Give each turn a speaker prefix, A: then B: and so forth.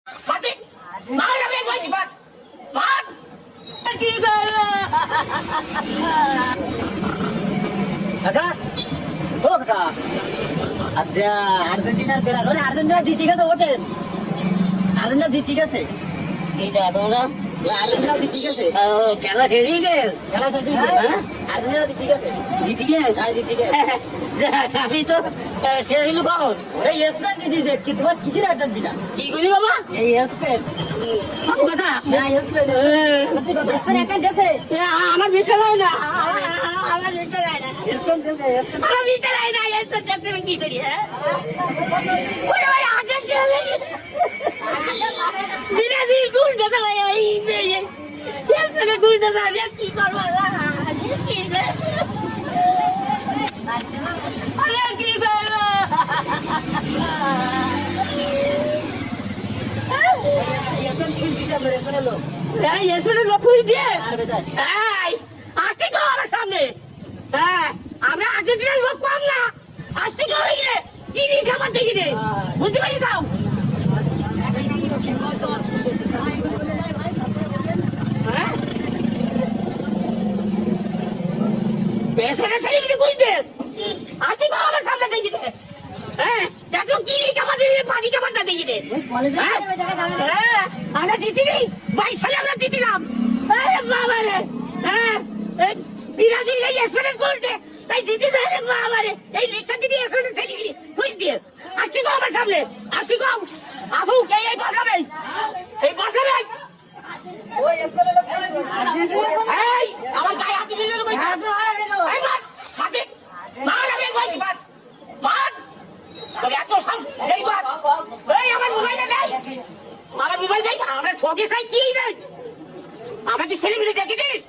A: Mati! Mau lagi gue cepat! Mat! Kita Kakak? Oh kakak? Ada Argentina benar. Oh Argentina जीती का तो vote है। Argentina जीती का से। Tidak tahu lah. Argentina जीती का से। Oh खेला खेली के। खेला खेली के। Argentina जीती का से। जीती के? हाँ जीती के। अभी तो शेरी लोग कौन? अरे यशपेन जीती से। कितना किसी ने अर्जेंटीना? की गुली बाबा? ये यशपेन। हम कथा? हाँ यशपेन। यशपेन एक जैसे। हमार विषय है ना। हमार विषय है ना। यशपेन जैसे। हमार विषय है ना। यशपेन जैसे में की करी है? ओए भाई अर्जेंटीना नहीं। ब्राजील गोल जैसा भाई ये। यशपेन गोल जैसा ये की करवा ये की है। अरे की करवा। यशपेन की जीता मेरे को लो। यशपेन लोग पूछ दिए। आस्ते को हमारे सामने। আমরা আর্জেন্টিনার লোক কম না আস্তে কি হইছে চিনি খাবার দেখি রে বুঝতে পারি যাও পেছনে সেলিব্রিটি কইতেছ আস্তে কি আমার সামনে দেখি রে দেখো চিনি খাবার দেখি রে পানি খাবার না দেখি রে আমরা জিতি নি 22 সালে আমরা জিতিলাম আরে বাবা রে ব্রাজিল এই স্পেনের গোলতে তাই জিতে যায় রে বাবা রে এই রিকশা দিদি স্পেনের ছেলেগিরি কই দিয়ে আসছি গো আমার সামনে আসছি গো আসু কে এই বসাবে ওই স্পেনের লোক এই আমার গায়ে হাত দিয়ে দিল ভাই এই মার মার লাগে বসি মার তোর এত সাহস এই মার এই আমার মোবাইলটা দেই আমার মোবাইল দেই আমরা ঠকে চাই কি নাই আমরা কি সেলিব্রিটি দেখেছিস